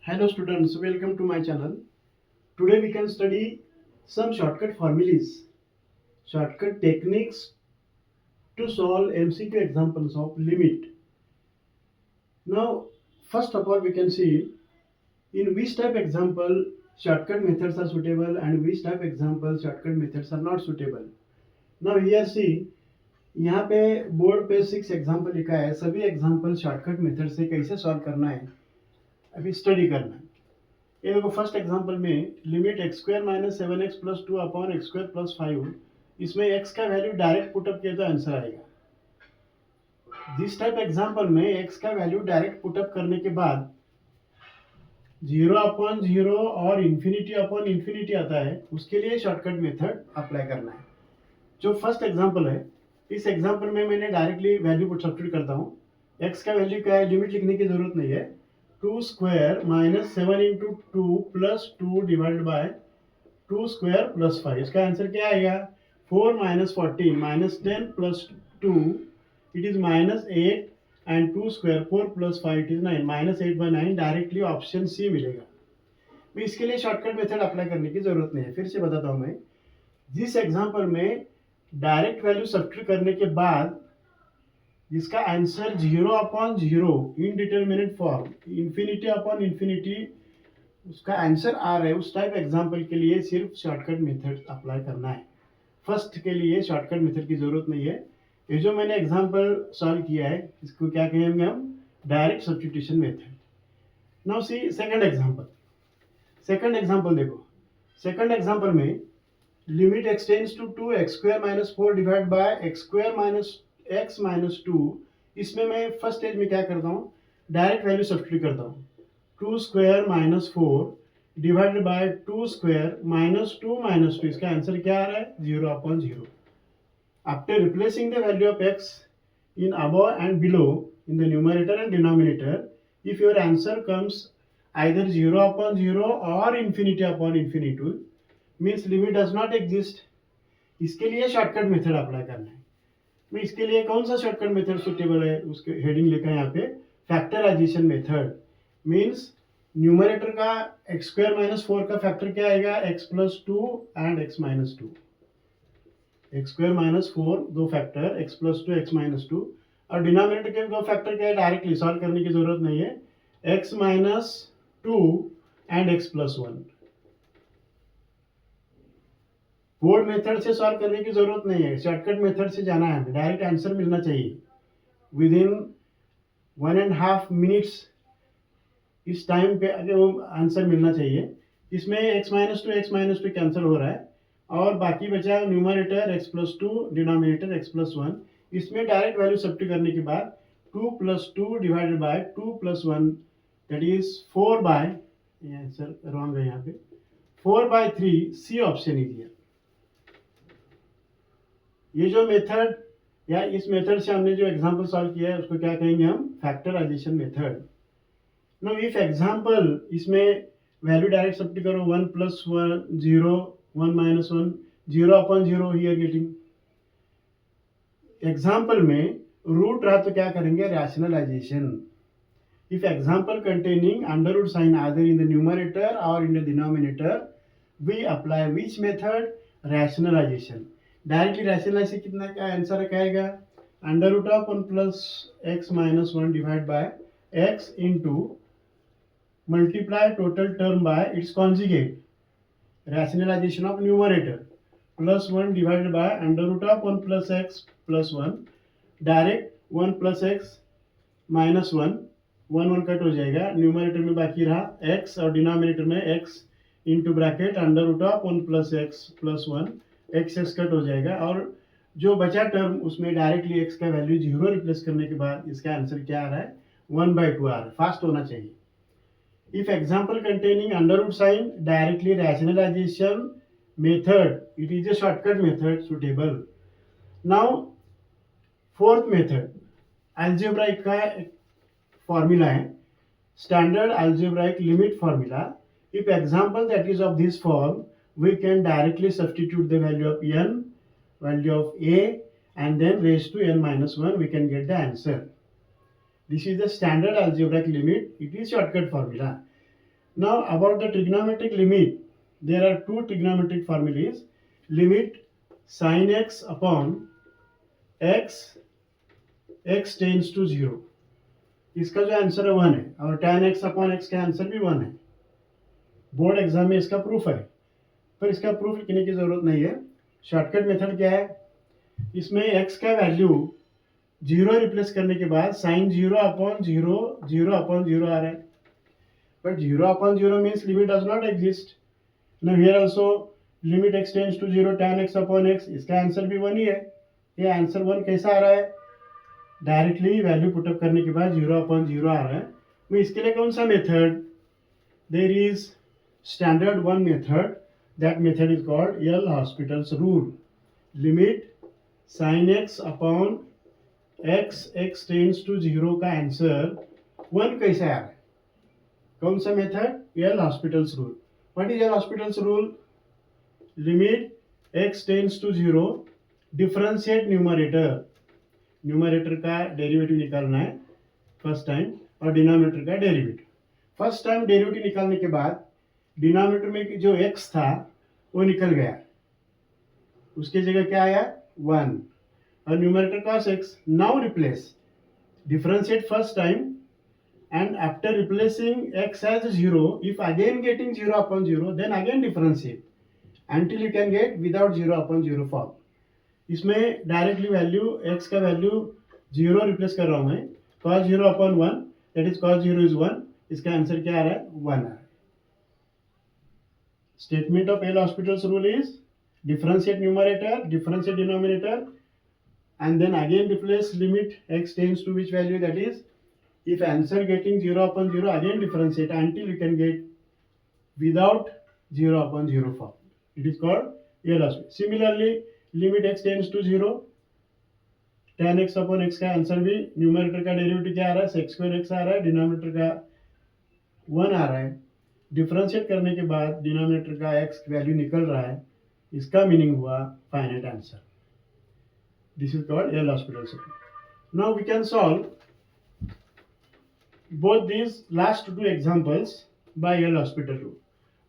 Hello students, welcome to my channel. Today we can study some shortcut formulas, shortcut techniques to solve MCQ examples of limit. Now, first of all, we can see in which type example shortcut methods are suitable and which type example shortcut methods are not suitable. Now here see, यहाँ पे board पे 6 example लिखा है, सभी example shortcut method से कैसे solve करना है अभी स्टडी करना है। ये देखो फर्स्ट एग्जांपल में limit x square minus 7x plus 2 upon x square plus 5, इसमें x का वैल्यू डायरेक्ट पुटअप किया तो आंसर आएगा। दिस टाइप एग्जांपल में x का वैल्यू डायरेक्ट पुटअप करने के बाद 0 अपॉन 0 और इन्फिनिटी अपॉन इन्फिनिटी आता है, उसके लिए शॉर्टकट मेथड अप्लाई करना है। जो फर्स्ट एग्जांपल है, इस एग्जांपल में मैंने डायरेक्टली वैल्यू पुट सब्स्टिट्यूट करता हूँ। x का वैल्यू क्या है, लिमिट लिखने की जरूरत नहीं है। 2 square minus 7 into 2 plus 2 divide by 2 square plus 5, इसका आंसर क्या आएगा? 4 minus 14 minus 10 plus 2 it is minus 8 and 2 square 4 plus 5 it is 9, minus 8 by 9, directly option C मिलेगा। तो इसके लिए शॉर्टकट मेथड अप्लाई करने की जरूरत नहीं है। फिर से बताता हूँ मैं, जिस एग्जाम्पल में डायरेक्ट वैल्यू सब्स्टिट्यूट करने के बाद जिसका answer 0 upon 0 indeterminate form, infinity upon infinity उसका आंसर आ रहा है, उस टाइप एग्जांपल के लिए सिर्फ शॉर्टकट मेथड अप्लाई करना है। फर्स्ट के लिए शॉर्टकट मेथड की जरूरत नहीं है। ये जो मैंने एग्जांपल सॉल्व किया है, इसको क्या कहेंगे हम? Direct substitution method. Now see second example. Second example देखो, सेकंड एग्जांपल में limit x tends to 2 x square minus 4 divide by x square minus x minus 2, इसमें मैं फर्स्ट स्टेज में क्या करता हूँ, डायरेक्ट वैल्यू सब्स्टिट्यूट करता हूँ। 2 square minus 4 divided by 2 square minus 2 minus 2, इसका आंसर क्या आ रहा है? 0 upon 0। After replacing the value of x in above and below in the numerator and denominator, if your answer comes either 0 upon 0 or infinity upon infinity, means limit does not exist। इसके लिए shortcut method apply करना है। तो इसके लिए कौन सा shortcut method suitable है, उसके हेडिंग लिखा है यहाँ पे, फैक्टराइजेशन मेथड। मीन्स न्यूमरेटर का एक्स स्क्वायर माइनस 4 का फैक्टर क्या आएगा? x plus 2 and x minus 2। X square minus 4 दो factor, x plus 2 x minus 2, और डिनोमिनेटर के दो फैक्टर क्या है, डायरेक्टली सॉल्व करने की जरूरत नहीं है, x minus 2 and x plus 1। Board method से सॉल्व करने की जरूरत नहीं है, शॉर्टकट मेथड से जाना है, डायरेक्ट आंसर मिलना चाहिए विद इन 1.5 मिनट्स। इस टाइम पे अगर वो आंसर मिलना चाहिए। इसमें x माइनस 2 कैंसिल हो रहा है और बाकी बचा numerator x plus 2, denominator x plus 1। इसमें डायरेक्ट वैल्यू सब्स्टिट्यूट करने के बाद 2 plus 2 divided by 2 plus 1 that is 4 by, answer wrong है यहाँ पे, 4 by 3, C option is here. ये जो मेथड या इस मेथड से हमने जो एग्जांपल सॉल्व किया है उसको क्या कहेंगे हम? Factorisation method. No if example इसमें वैल्यू डायरेक्ट सब्स्टिट्यूट करो, 1 plus 1 0, 1 minus 1 0 upon 0 here getting. Example में रूट रहा तो क्या करेंगे? Rationalisation. If example containing under root sign either in the numerator और in the denominator, we apply which method? Rationalisation. Directly rationalise से कितना क्या आंसर क्या आएगा? Under root of 1 plus x minus 1 divide by x into multiply total term by its conjugate, rationalisation of numerator, plus 1 divided by under root of 1 plus x plus 1, direct 1 plus x minus 1, 1 cut हो जाएगा, numerator में बाकी रहा x और denominator में x into bracket under root of 1 plus x plus 1, x cut हो जाएगा और जो बचा टर्म उसमें डायरेक्टली x का वैल्यू 0 रिप्लेस करने के बाद इसका आंसर क्या आ रहा है? 1/2 आ रहा है। फास्ट होना चाहिए। If example containing under root sign, directly rationalisation method, it is a shortcut method suitable. Now fourth method, algebraic का फॉर्मूला है, standard algebraic limit formula. If example that is of this form, we can directly substitute the value of n, value of a, and then raise to n minus 1, we can get the answer. This is the standard algebraic limit. It is shortcut formula. Now about the trigonometric limit, there are two trigonometric formulas. Limit sin x upon x, x tends to 0. इसका जो answer है 1 है और tan x upon x का answer भी 1 है. Board exam में इसका प्रूफ है, पर इसका प्रूफ लिखने की जरूरत नहीं है. शॉर्टकट मेथड क्या है, इसमें x का वैल्यू 0 रिप्लेस करने के बाद साइन 0 अपॉन 0 0 अपॉन 0 आ रहा है. But 0 upon 0 means limit does not exist. Now here also limit x tends to 0 tan x upon x, इसका आंसर भी 1 ही है. ये आंसर 1 कैसा आ रहा है, डायरेक्टली वैल्यू पुटअप करने के बाद 0 अपॉन 0 आ रहा है. तो इसके लिए कौन सा method, there is standard one method. That method is called L'Hospital's rule. Limit sine x upon x, x tends to 0 का आंसर 1 कैसे आ रहा है, कौन सा method, L'Hospital's rule. What is L'Hospital's rule, limit x tends to 0, differentiate numerator, numerator का derivative निकालना है first time और डिनोमिनेटर का डेरिवेटिव. फर्स्ट टाइम डेरिवेटिव निकालने के बाद डिनोमिनेटर में जो x था वो निकल गया, उसके जगह क्या आया 1 और numerator cos x. Now replace, differentiate first time and after replacing x as 0, if again getting 0 upon 0, then again differentiate until you can get without 0 upon 0 form. इसमें डायरेक्टली वैल्यू x का वैल्यू 0 रिप्लेस कर रहा हूं मैं, cos 0 upon 1, that is cos 0 is 1. इसका answer क्या आ रहा है, 1 आ रहा है. Statement of L hospitals rule is differentiate numerator, differentiate denominator and then again replace limit x tends to which value, that is if answer getting 0 upon 0, again differentiate until you can get without 0 upon 0 form. It is called L hosp. Similarly, limit x tends to 0, tan x upon x का answer भी, numerator का derivative क्या आ रहा है, sec square x आ रहा है, denominator का 1 आ रहा है. डिफरेंशिएट करने के बाद डिनोमिनेटर का x वैल्यू निकल रहा है, इसका मीनिंग हुआ finite answer. This is called L hospitals rule. Now we can solve both these last two examples by L hospital rule.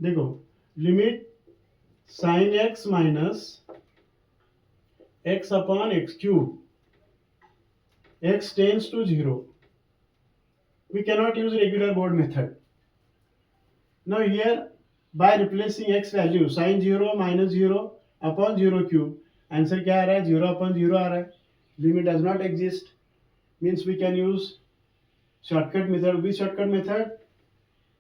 देखो, limit sin x minus x upon x cube, x tends to 0. We cannot use regular board method. Now here by replacing x value sin 0 minus 0 upon 0 cube, answer क्या आ रहा है, 0 upon 0 आ रहा है. Limit does not exist, means we can use shortcut method. Which shortcut method,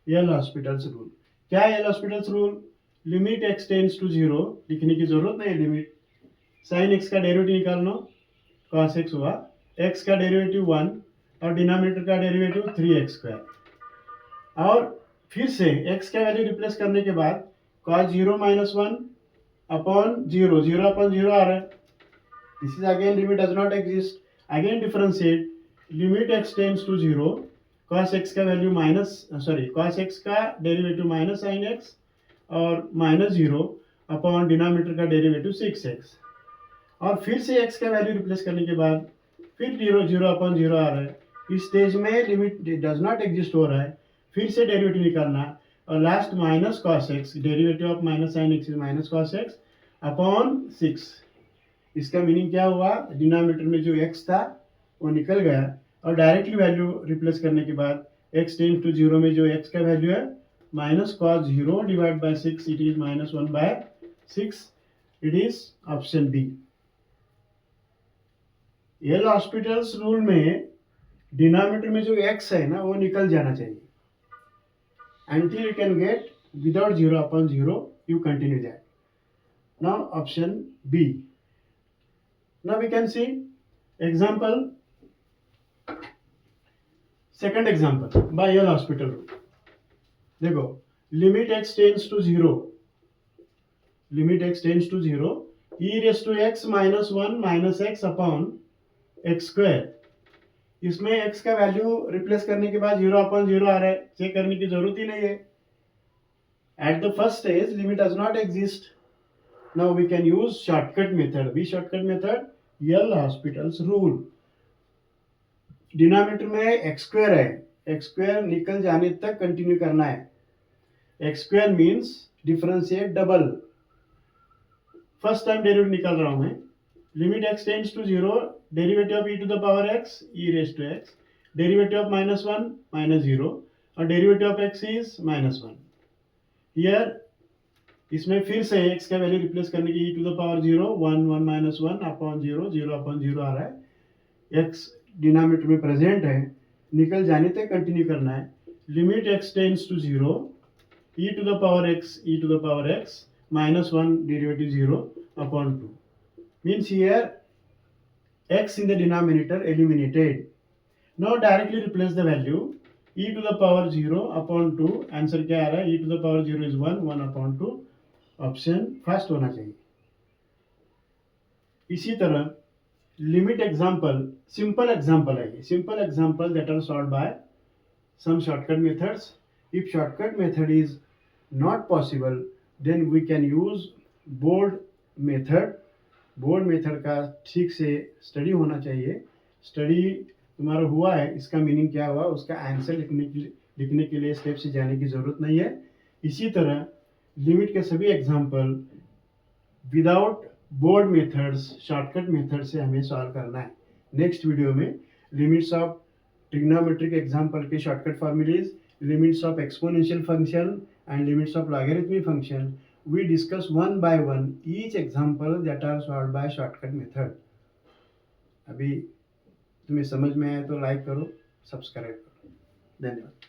L'Hospital's rule. क्या है L'Hospital's rule, limit x tends to 0, लिखने की जरूरत नहीं है. लिमिट साइन x का डेरिवेटिव निकालना, cos x हुआ, x का डेरिवेटिव 1 और डिनोमिनेटर का डेरिवेटिव 3x². और फिर से x का वैल्यू रिप्लेस करने के बाद cos 0 minus 1 upon 0, 0 upon 0 आ रहा है. This is again limit does not exist. Again differentiate, limit x tends to 0, cos x का वैल्यू cos x का डेरिवेटिव माइनस sin x और माइनस 0 अपॉन डिनोमिनेटर का डेरिवेटिव 6x. और फिर से x का वैल्यू रिप्लेस करने के बाद फिर 0 0 अपॉन 0 आ रहा है. इस स्टेज में लिमिट डज नॉट एग्जिस्ट हो रहा है, फिर से डेरिवेटिव निकालना और last minus cos x, derivative of minus sin x is minus cos x upon 6. इसका मीनिंग क्या हुआ, डिनोमिनेटर में जो x था वो निकल गया और डायरेक्टली वैल्यू रिप्लेस करने के बाद x टेंड्स टू 0 में जो x का वैल्यू है minus cos 0 divide by 6, it is minus 1 by 6. It is option B. L'Hospital's rule में डिनोमिनेटर में जो x है ना वो निकल जाना चाहिए. Until you can get without 0 upon 0, you continue that. Now option B. Now we can see example, second example by L hospital rule. देखो, limit x tends to 0, limit x tends to 0, e raised to x minus 1 minus x upon x². इसमें x का value replace करने के बाद 0 upon 0 आ रहा है, check करने की जरूरत ही नहीं है. At the first stage limit does not exist. Now we can use shortcut method. We shortcut method, L'Hospital's rule. Denominator में x² है, x² निकल जाने तक कंटिन्यू करना है. X square means differentiate double, first time derivative निकाल रहा हूं मैं। Limit x tends to zero, derivative of e to the power x e raise to x, derivative of -1 -0 और derivative of x is -1। Here इसमें फिर से x का value replace करने की, e to the power 0 1 1 -1 upon 0 0 upon 0 आ रहा है, x डिनोमिनेटर में प्रेजेंट है, निकल जाने तक कंटिन्यू करना है। Limit x tends to 0, e to the power x -1 derivative 0 upon 2 means here x in the denominator eliminated. Now directly replace the value, e to the power 0 upon 2, answer क्या आ रहा है, e to the power 0 is 1 1 upon 2, option first होना चाहिए। इसी तरह limit example, simple example है ये, simple example that are solve by some shortcut methods. If shortcut method is not possible, then we can use board method. Board method का ठीक से study होना चाहिए। स्टडी तुम्हारा हुआ है, इसका मीनिंग क्या हुआ, उसका आंसर लिखने के लिए स्टेप से जाने की जरूरत नहीं है। इसी तरह लिमिट के सभी example without board methods, shortcut method से हमें सॉल्व करना है। नेक्स्ट वीडियो में लिमिट्स ऑफ ट्रिग्नोमेट्रिक एग्जाम्पल के shortcut formulas, limits of exponential function and limits of logarithmic function, we discuss one by one each example that are solved by shortcut method. अभी तुम्हें समझ में आया तो लाइक करो, subscribe करो। धन्यवाद।